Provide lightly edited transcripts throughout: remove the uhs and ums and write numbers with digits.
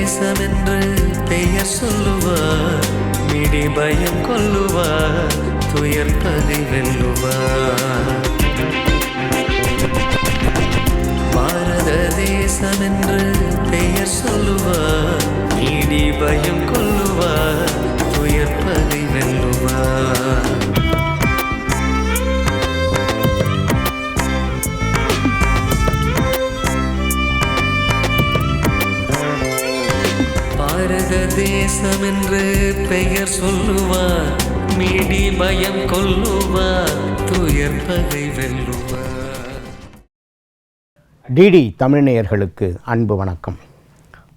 தேசமென்று பெயர் சொல்லுவார், மிடி பயம் கொல்லுவார், துயர் பகை வெல்லுவார். பாரத தேசமென்று பெயர் சொல்லுவார், மிடி பயம் கொல்லுவார், துயர் பகை வெல்லுவார். பாரத தேசமென்று பெயர் சொல்லுவார், மிடி பயம் கொல்லுவார், துயர் பகை வெல்லுவார். டிடி தமிழ் நேயர்களுக்கு அன்பு வணக்கம்.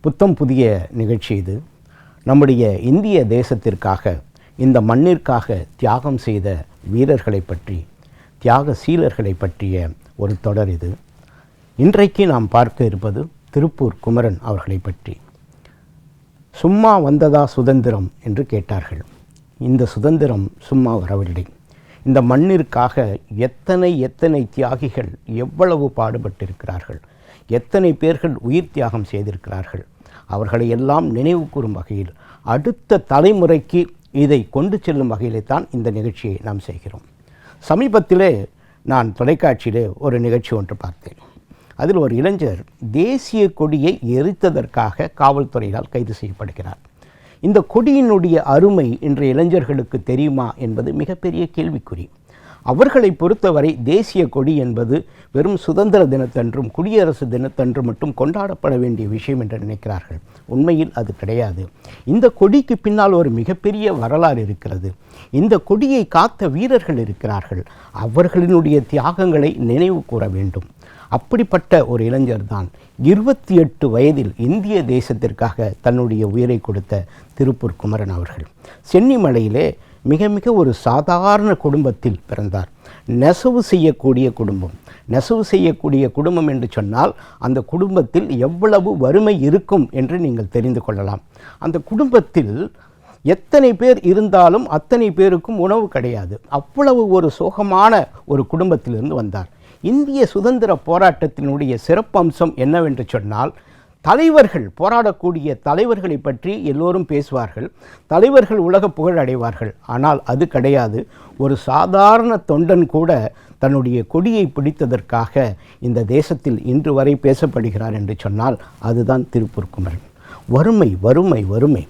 புத்தம் புதிய நிகழ்ச்சி இது. நம்முடைய இந்திய தேசத்திற்காக, இந்த மண்ணிற்காக தியாகம் செய்த வீரர்களை பற்றி, தியாக சீலர்களை பற்றிய ஒரு தொடர் இது. இன்றைக்கு நாம் பார்க்க இருப்பது திருப்பூர் குமரன் அவர்களை பற்றி. சும்மா வந்ததா சுதந்திரம் என்று கேட்டார்கள். இந்த சுதந்திரம் சும்மா வரவில்லை. இந்த மண்ணிற்காக எத்தனை தியாகிகள் எவ்வளவு பாடுபட்டிருக்கிறார்கள், எத்தனை பேர்கள் உயிர் தியாகம் செய்திருக்கிறார்கள். அவர்களை எல்லாம் நினைவு கூறும் வகையில், அடுத்த தலைமுறைக்கு இதை கொண்டு செல்லும் வகையிலே தான் இந்த நிகழ்ச்சியை நாம் செய்கிறோம். சமீபத்திலே நான் தொலைக்காட்சியிலே ஒரு நிகழ்ச்சி ஒன்று பார்த்தேன். அதில் ஒரு இளைஞர் தேசிய கொடியை எரித்ததற்காக காவல்துறையினால் கைது செய்யப்படுகிறார். இந்த கொடியினுடைய அருமை இன்றைய இளைஞர்களுக்கு தெரியுமா என்பது மிகப்பெரிய கேள்விக்குறி. அவர்களை பொறுத்தவரை தேசிய கொடி என்பது வெறும் சுதந்திர தினத்தன்றும் குடியரசு தினத்தன்று மட்டும் கொண்டாடப்பட வேண்டிய விஷயம் என்று நினைக்கிறார்கள். உண்மையில் அது கிடையாது. இந்த கொடிக்கு பின்னால் ஒரு மிகப்பெரிய வரலாறு இருக்கிறது. இந்த கொடியை காத்த வீரர்கள் இருக்கிறார்கள். அவர்களினுடைய தியாகங்களை நினைவு கூற வேண்டும். அப்படிப்பட்ட ஒரு இளைஞர் தான் 28 வயதில் இந்திய தேசத்திற்காக தன்னுடைய உயிரை கொடுத்த திருப்பூர் குமரன் அவர்கள். சென்னிமலையிலே மிக ஒரு சாதாரண குடும்பத்தில் பிறந்தார். நெசவு செய்யக்கூடிய குடும்பம். நெசவு செய்யக்கூடிய குடும்பம் என்று சொன்னால் அந்த குடும்பத்தில் எவ்வளவு வறுமை இருக்கும் என்று நீங்கள் தெரிந்து கொள்ளலாம். அந்த குடும்பத்தில் எத்தனை பேர் இருந்தாலும் அத்தனை பேருக்கும் உணவு கிடையாது. அவ்வளவு ஒரு சோகமான ஒரு குடும்பத்திலிருந்து வந்தார். இந்திய சுதந்திர போராட்டத்தினுடைய சிறப்பம்சம் என்னவென்று சொன்னால், தலைவர்கள், போராடக்கூடிய தலைவர்களை பற்றி எல்லோரும் பேசுவார்கள். தலைவர்கள் உலக புகழ் அடைவார்கள். ஆனால் அது கிடையாது. ஒரு சாதாரண தொண்டன் கூட தன்னுடைய கொடியை பிடித்ததற்காக இந்த தேசத்தில் இன்று வரை பேசப்படுகிறார் என்று சொன்னால் அதுதான் திருப்பூர் குமரன். வறுமை வறுமை வறுமை.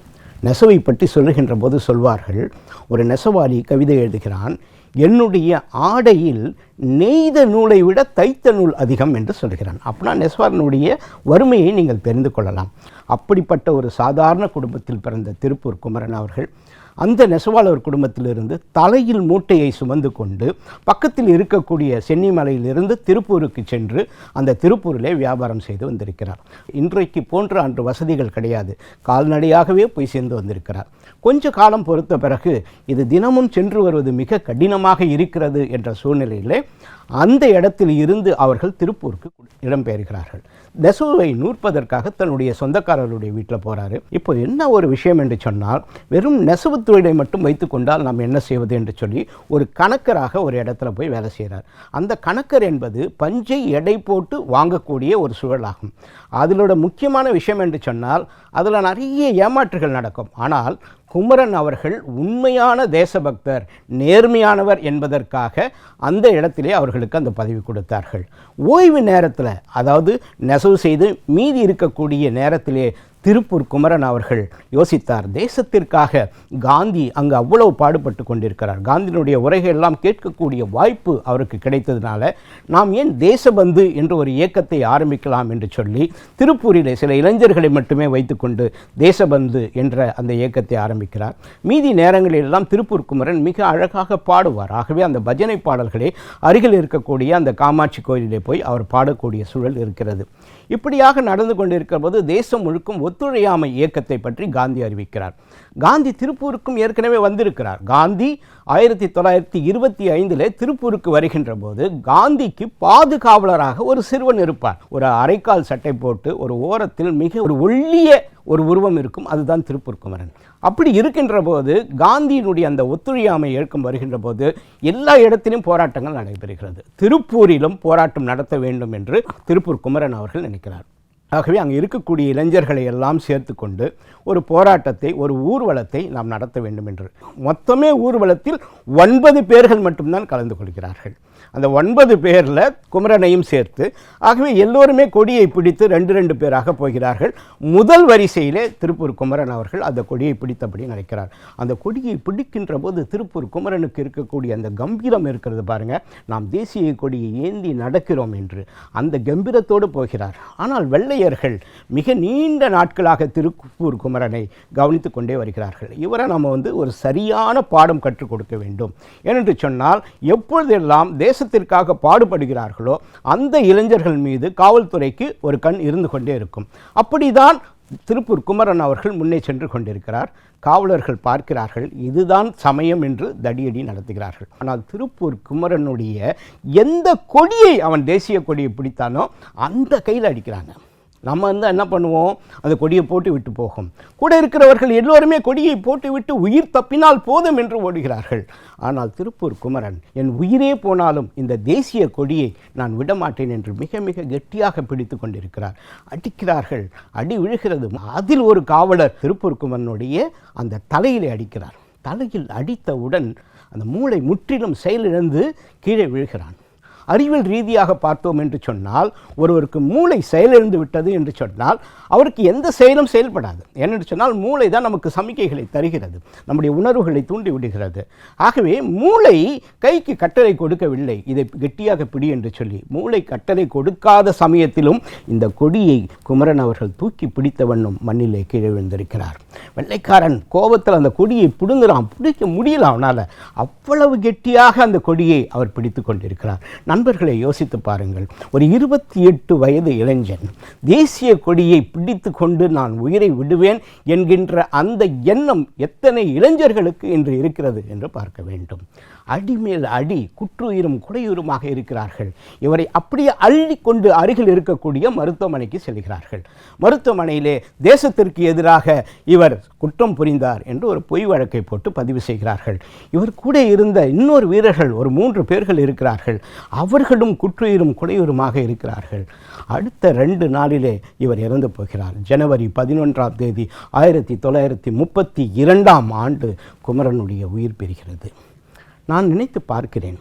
நெசவை பற்றி சொல்லுகின்ற போது சொல்வார்கள், ஒரு நெசவாளி கவிதை எழுதுகிறான், என்னுடைய ஆடையில் நெய்த நூலை விட தைத்த நூல் அதிகம் என்று சொல்கிறான். அப்படின்னா நெசவாளனுடைய வறுமையை நீங்கள் தெரிந்து கொள்ளலாம். அப்படிப்பட்ட ஒரு சாதாரண குடும்பத்தில் பிறந்த திருப்பூர் குமரன் அவர்கள் அந்த நெசவாளர் குடும்பத்திலிருந்து தலையில் மூட்டையை சுமந்து கொண்டு பக்கத்தில் இருக்கக்கூடிய சென்னிமலையிலிருந்து திருப்பூருக்கு சென்று அந்த திருப்பூரிலே வியாபாரம் செய்து வந்திருக்கிறார். இன்றைக்கு போன்ற அன்று வசதிகள் கிடையாது. கால்நடையாகவே போய் சேர்ந்து வந்திருக்கிறார். கொஞ்ச காலம் பொறுத்த பிறகு இது தினமும் சென்று வருவது மிக கடினமாக இருக்கிறது என்ற சூழ்நிலையிலே அந்த இடத்தில் இருந்து அவர்கள் திருப்பூருக்கு இடம்பெயர்கிறார்கள். நெசவை நூற்பதற்காக தன்னுடைய சொந்தக்காரருடைய வீட்டில் போகிறாரு. இப்போ என்ன ஒரு விஷயம் என்று சொன்னால், வெறும் நெசவு தொழிலை மட்டும் வைத்து கொண்டால் நாம் என்ன செய்வது என்று சொல்லி ஒரு கணக்கராக ஒரு இடத்துல போய் வேலை செய்கிறார். அந்த கணக்கர் என்பது பஞ்சை எடை போட்டு வாங்கக்கூடிய ஒரு சூழலாகும். அதிலோட முக்கியமான விஷயம் என்று சொன்னால் அதில் நிறைய ஏமாற்றுகள் நடக்கும். ஆனால் குமரன் அவர்கள் உண்மையான தேசபக்தர், நேர்மையானவர் என்பதற்காக அந்த இடத்திலே அவர்களுக்கு அந்த பதவி கொடுத்தார்கள். ஓய்வு நேரத்தில், அதாவது நெசவு செய்து மீதி இருக்கக்கூடிய நேரத்திலே திருப்பூர் குமரன் அவர்கள் யோசித்தார், தேசத்திற்காக காந்தி அங்கு அவ்வளவு பாடுபட்டு கொண்டிருக்கிறார். காந்தியினுடைய உரைகள் எல்லாம் கேட்கக்கூடிய வாய்ப்பு அவருக்கு கிடைத்ததுனால நாம் ஏன் தேசபந்து என்று ஒரு இயக்கத்தை ஆரம்பிக்கலாம் என்று சொல்லி திருப்பூரிலே சில இளைஞர்களை மட்டுமே வைத்துக்கொண்டு தேசபந்து என்ற அந்த இயக்கத்தை ஆரம்பிக்கிறார். மீதி நேரங்களிலெல்லாம் திருப்பூர் குமரன் மிக அழகாக பாடுவார். ஆகவே அந்த பஜனை பாடல்களை அருகில் இருக்கக்கூடிய அந்த காமாட்சி கோயிலிலே போய் அவர் பாடக்கூடிய சூழல் இருக்கிறது. இப்படியாக நடந்து கொண்டிருக்கிற போது தேசம் முழுக்கும் ஒத்துழையாமை இயக்கத்தை பற்றி காந்தி அறிவிக்கிறார். காந்தி திருப்பூருக்கும் ஏற்கனவே வந்திருக்கிறார். காந்தி 1925 திருப்பூருக்கு வருகின்ற போது காந்திக்கு பாதுகாவலராக ஒரு சிறுவன் இருப்பார். ஒரு அரைக்கால் சட்டை போட்டு ஒரு ஓரத்தில் மிக ஒரு ஒல்லிய ஒரு உருவம் இருக்கும். அதுதான் திருப்பூர் குமரன். அப்படி இருக்கின்ற போது காந்தியினுடைய அந்த ஒத்துழையாமை இயக்கம் வருகின்ற போது எல்லா இடத்திலும் போராட்டங்கள் நடைபெறுகிறது. திருப்பூரிலும் போராட்டம் நடத்த வேண்டும் என்று திருப்பூர் குமரன் அவர்கள் நினைக்கிறார். ஆகவே அங்கே இருக்கக்கூடிய இளைஞர்களை எல்லாம் சேர்த்து கொண்டு ஒரு போராட்டத்தை, ஒரு ஊர்வலத்தை நாம் நடத்த வேண்டும் என்று. மொத்தமே ஊர்வலத்தில் 9 பேர்கள் மட்டும்தான் கலந்து கொள்கிறார்கள். அந்த 9 பேரில் குமரனையும் சேர்த்து. ஆகவே எல்லோருமே கொடியை பிடித்து 2 பேராக போகிறார்கள். முதல் வரிசையிலே திருப்பூர் குமரன் அவர்கள் அந்த கொடியை பிடித்தபடி நினைக்கிறார். அந்த கொடியை பிடிக்கின்ற போது திருப்பூர் குமரனுக்கு இருக்கக்கூடிய அந்த கம்பீரம் இருக்கிறது பாருங்கள். நாம் தேசிய கொடியை ஏந்தி நடக்கிறோம் என்று அந்த கம்பீரத்தோடு போகிறார். ஆனால் வெள்ளையர்கள் மிக நீண்ட நாட்களாக திருப்பூர் குமரனை கவனித்து கொண்டே வருகிறார்கள். இவரை நம்ம ஒரு சரியான பாடம் கற்றுக் கொடுக்க வேண்டும். ஏனென்று சொன்னால் எப்பொழுதெல்லாம் தேசத்திற்காக பாடுபடுகிறார்களோ அந்த இளைஞர்கள் மீது காவல்துறைக்கு ஒரு கண் இருந்து கொண்டே இருக்கும். அப்படிதான் திருப்பூர் குமரன் அவர்கள் முன்னே சென்று கொண்டிருக்கிறார். காவலர்கள் பார்க்கிறார்கள், இதுதான் சமயம் என்று தடியடி நடத்துகிறார்கள். ஆனால் திருப்பூர் குமரனுடைய எந்த கொடியை அவன் தேசிய கொடியை பிடித்தானோ அந்த கையில் அடிக்கிறாங்க. நம்ம என்ன பண்ணுவோம், அந்த கொடியை போட்டு விட்டு போகும். கூட இருக்கிறவர்கள் எல்லோருமே கொடியை போட்டு விட்டு உயிர் தப்பினால் போதும் என்று ஓடுகிறார்கள். ஆனால் திருப்பூர் குமரன், என் உயிரே போனாலும் இந்த தேசிய கொடியை நான் விடமாட்டேன் என்று மிக மிக கெட்டியாக பிடித்து கொண்டிருக்கிறார். அடிக்கிறார்கள், அடி விழுகிறது. அதில் ஒரு காவலர் திருப்பூர் குமரனுடைய அந்த தலையிலே அடிக்கிறார். தலையில் அடித்தவுடன் அந்த மூளை முற்றிலும் செயலிழந்து கீழே விழுகிறான். அறிவியல் ரீதியாக பார்த்தோம் என்று சொன்னால், ஒருவருக்கு மூளை செயலிழந்து விட்டது என்று சொன்னால் அவருக்கு எந்த செயலும் செயல்படாது. ஏனென்று சொன்னால் மூளை தான் நமக்கு சமிக்கைகளை தருகிறது, நம்முடைய உணர்வுகளை தூண்டி விடுகிறது. ஆகவே மூளை கைக்கு கட்டளை கொடுக்கவில்லை, இதை கெட்டியாக பிடி என்று சொல்லி. மூளை கட்டளை கொடுக்காத சமயத்திலும் இந்த கொடியை குமரன் அவர்கள் தூக்கி பிடித்த வண்ணம் மண்ணிலே கீழே விழுந்திருக்கிறார். வெள்ளைக்காரன் கோபத்தில் அந்த கொடியை பிடுங்குறான், பிடிக்க முடியல அவனால். அவ்வளவு கெட்டியாக அந்த கொடியை அவர் பிடித்து கொண்டிருக்கிறார். நண்பர்களை யோசித்து பாருங்கள், ஒரு 28 வயது இளைஞன் தேசிய கொடியை பிடித்து கொண்டு நான் உயிரை விடுவேன் என்கின்ற அந்த எண்ணம் எத்தனை இளைஞர்களுக்கு இன்று இருக்கிறது என்று பார்க்க வேண்டும். அடிமேல் அடி, குற்றுயிரும் குடையுருமாக இருக்கிறார்கள். இவரை அப்படியே அள்ளி கொண்டு அருகில் இருக்கக்கூடிய மருத்துவமனைக்கு செல்கிறார்கள். மருத்துவமனையிலே தேசத்திற்கு எதிராக இவர் குற்றம் புரிந்தார் என்று ஒரு பொய் வழக்கை போட்டு பதிவு செய்கிறார்கள். இவர் கூட இருந்த இன்னொரு வீரர்கள் ஒரு 3 பேர்கள் இருக்கிறார்கள். அவர்களும் குற்றுயிரும் குடையுருமாக இருக்கிறார்கள். அடுத்த 2 நாளிலே இவர் இறந்து போகிறார். ஜனவரி 11ஆம் தேதி 1932ஆம் ஆண்டு குமரனுடைய உயிர் பெறுகிறது. நான் நினைத்து பார்க்கிறேன்,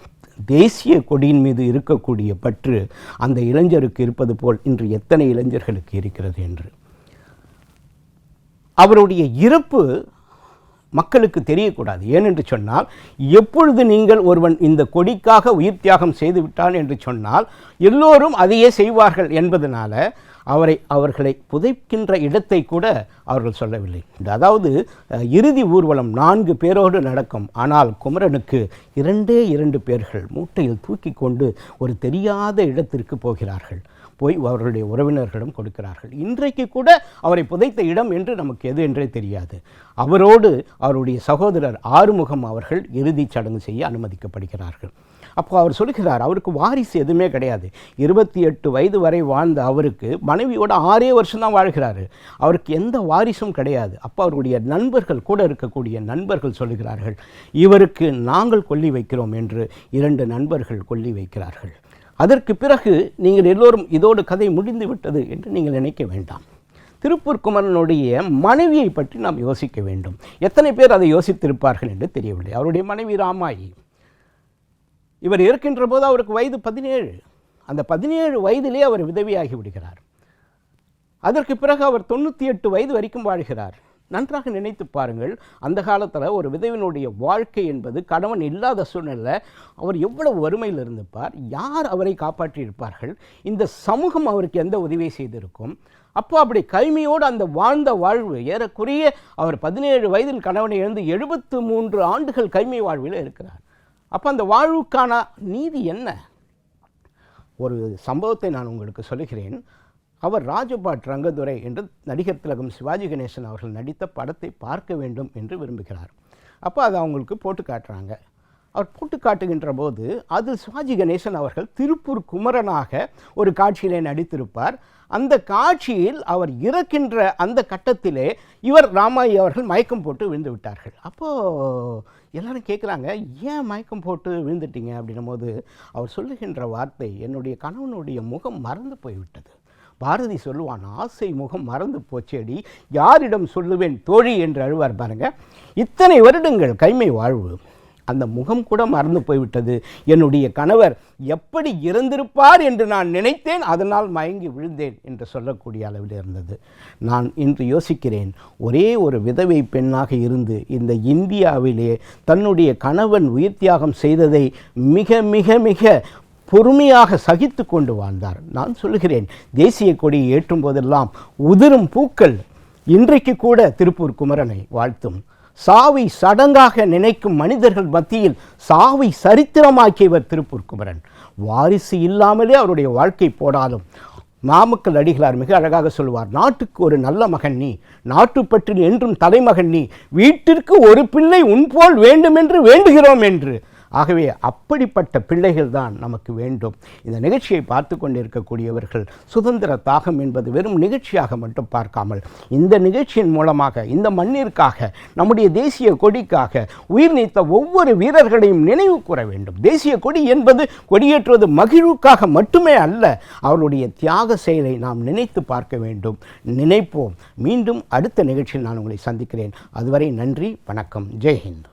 தேசிய கொடியின் மீது இருக்கக்கூடிய பற்று அந்த இளைஞருக்கு இருப்பது போல் இன்று எத்தனை இளைஞர்களுக்கு இருக்கிறது என்று. அவருடைய இறப்பு மக்களுக்கு தெரியக்கூடாது. ஏனென்று சொன்னால், எப்பொழுது நீங்கள் ஒருவன் இந்த கொடிக்காக உயிர் தியாகம் செய்துவிட்டான் என்று சொன்னால் எல்லோரும் அதையே செய்வார்கள் என்பதனால அவர்களை புதைக்கின்ற இடத்தை கூட அவர்கள் சொல்லவில்லை. அதாவது இறுதி ஊர்வலம் 4 பேரோடு நடக்கும். ஆனால் குமரனுக்கு 2 பேர்கள் மூட்டையில் தூக்கி கொண்டு ஒரு தெரியாத இடத்திற்கு போகிறார்கள். போய் அவர்களுடைய உறவினர்களிடம் கொடுக்கிறார்கள். இன்றைக்கு கூட அவரை புதைத்த இடம் என்று நமக்கு எது என்றே தெரியாது. அவரோடு அவருடைய சகோதரர் ஆறுமுகம் அவர்கள் இறுதிச் சடங்கு செய்ய அனுமதிக்கப்படுகிறார்கள். அப்போ அவர் சொல்கிறார், அவருக்கு வாரிசு எதுவுமே கிடையாது. 28 வயது வரை வாழ்ந்த அவருக்கு மனைவியோட 6 வருஷம் தான் வாழ்கிறாரு. அவருக்கு எந்த வாரிசும் கிடையாது. அப்போ அவருடைய நண்பர்கள், கூட இருக்கக்கூடிய நண்பர்கள் சொல்லுகிறார்கள், இவருக்கு நாங்கள் கொல்லி வைக்கிறோம் என்று 2 நண்பர்கள் கொல்லி வைக்கிறார்கள். அதற்கு பிறகு நீங்கள் எல்லோரும் இதோடு கதை முடிந்து விட்டது என்று நீங்கள் நினைக்க வேண்டாம். திருப்பூர் குமரனுடைய மனைவியை பற்றி நாம் யோசிக்க வேண்டும். எத்தனை பேர் அதை யோசித்திருப்பார்கள் என்று தெரியவில்லை. அவருடைய மனைவி ராமாயி. இவர் இருக்கின்ற போது அவருக்கு வயது 17. அந்த 17 வயதிலே அவர் விதவியாகி விடுகிறார். அதற்கு பிறகு அவர் 98 வயது வரைக்கும் வாழ்கிறார். நன்றாக நினைத்து பாருங்கள், அந்த காலத்தில் ஒரு விதவினுடைய வாழ்க்கை என்பது, கணவன் இல்லாத சூழ்நிலை, அவர் எவ்வளவு வறுமையில் இருந்திருப்பார், யார் அவரை காப்பாற்றியிருப்பார்கள், இந்த சமூகம் அவருக்கு எந்த உதவி செய்திருக்கும். அப்போ அப்படி கைமையோடு அந்த வாழ்ந்த வாழ்வு, ஏறக்குறைய அவர் 17 வயதில் கணவனை இழந்து 73 ஆண்டுகள் கைமை வாழ்வில் இருக்கிறார். அப்போ அந்த வாழ்வுக்கான நீதி என்ன? ஒரு சம்பவத்தை நான் உங்களுக்கு சொல்லுகிறேன். அவர் ராஜபாட் ரங்கதுரை என்று நடிகர் திலகம் சிவாஜி கணேசன் அவர்கள் நடித்த படத்தை பார்க்க வேண்டும் என்று விரும்புகிறார். அப்போ அதை அவங்களுக்கு போட்டு காட்டுறாங்க. அவர் போட்டு காட்டுகின்ற போது அதில் சிவாஜி கணேசன் அவர்கள் திருப்பூர் குமரனாக ஒரு காட்சியிலே நடித்திருப்பார். அந்த காட்சியில் அவர் இறக்கின்ற அந்த கட்டத்திலே இவர் ராமாயி அவர்கள் மயக்கம் போட்டு விழுந்து விட்டார்கள். அப்போது எல்லாரும் கேட்குறாங்க, ஏன் மயக்கம் போட்டு விழுந்துட்டீங்க அப்படின்னும் போது அவர் சொல்லுகின்ற வார்த்தை, என்னுடைய கணவனுடைய முகம் மறந்து போய்விட்டது. பாரதி சொல்லுவான், ஆசை முகம் மறந்து போச்சேடி, யாரிடம் சொல்லுவேன் தோழி என்று அழுவார் பாருங்க. இத்தனை வருடங்கள் கைமை வாழ்வு, அந்த முகம் கூட மறந்து போய்விட்டது. என்னுடைய கணவர் எப்படி இறந்திருப்பார் என்று நான் நினைத்தேன், அதனால் மயங்கி விழுந்தேன் என்று சொல்லக்கூடிய அளவில் இருந்தது. நான் இன்று யோசிக்கிறேன், ஒரே ஒரு விதவை பெண்ணாக இருந்து இந்த இந்தியாவிலே தன்னுடைய கணவன் உயிர் தியாகம் செய்ததை மிக மிக மிக பொறுமையாக சகித்து கொண்டு வாழ்ந்தார். நான் சொல்லுகிறேன், தேசிய கொடியை ஏற்றும் போதெல்லாம் உதிரும் பூக்கள் இன்றைக்கு கூட திருப்பூர் குமரனை வாழ்த்தும். சாவை சடங்காக நினைக்கும் மனிதர்கள் மத்தியில் சாவை சரித்திரமாக்கியவர் திருப்பூர் குமரன். வாரிசு இல்லாமலே அவருடைய வாழ்க்கை போனாலும் நாமக்கல் அடிகளார் மிக அழகாக சொல்வார், நாட்டுக்கு ஒரு நல்ல மகன் நீ, நாட்டுப்பற்றில் என்றும் தலைமகன் நீ, வீட்டிற்கு ஒரு பிள்ளை உன்போல் வேண்டுமென்று வேண்டுகிறோம் என்று. ஆகவே அப்படிப்பட்ட பிள்ளைகள் தான் நமக்கு வேண்டும். இந்த நிகழ்ச்சியை பார்த்து கொண்டிருக்கக்கூடியவர்கள் சுதந்திர தாகம் என்பது வெறும் நிகழ்ச்சியாக மட்டும் பார்க்காமல், இந்த நிகழ்ச்சியின் மூலமாக இந்த மண்ணிற்காக, நம்முடைய தேசிய கொடிக்காக உயிர் நீத்த ஒவ்வொரு வீரர்களையும் நினைவு கூற வேண்டும். தேசிய கொடி என்பது கொடியேற்றுவது மகிழ்வுக்காக மட்டுமே அல்ல, அவருடைய தியாக செயலை நாம் நினைத்து பார்க்க வேண்டும். நினைப்போம். மீண்டும் அடுத்த நிகழ்ச்சியில் நான் உங்களை சந்திக்கிறேன். அதுவரை நன்றி, வணக்கம், ஜெய்ஹிந்த்.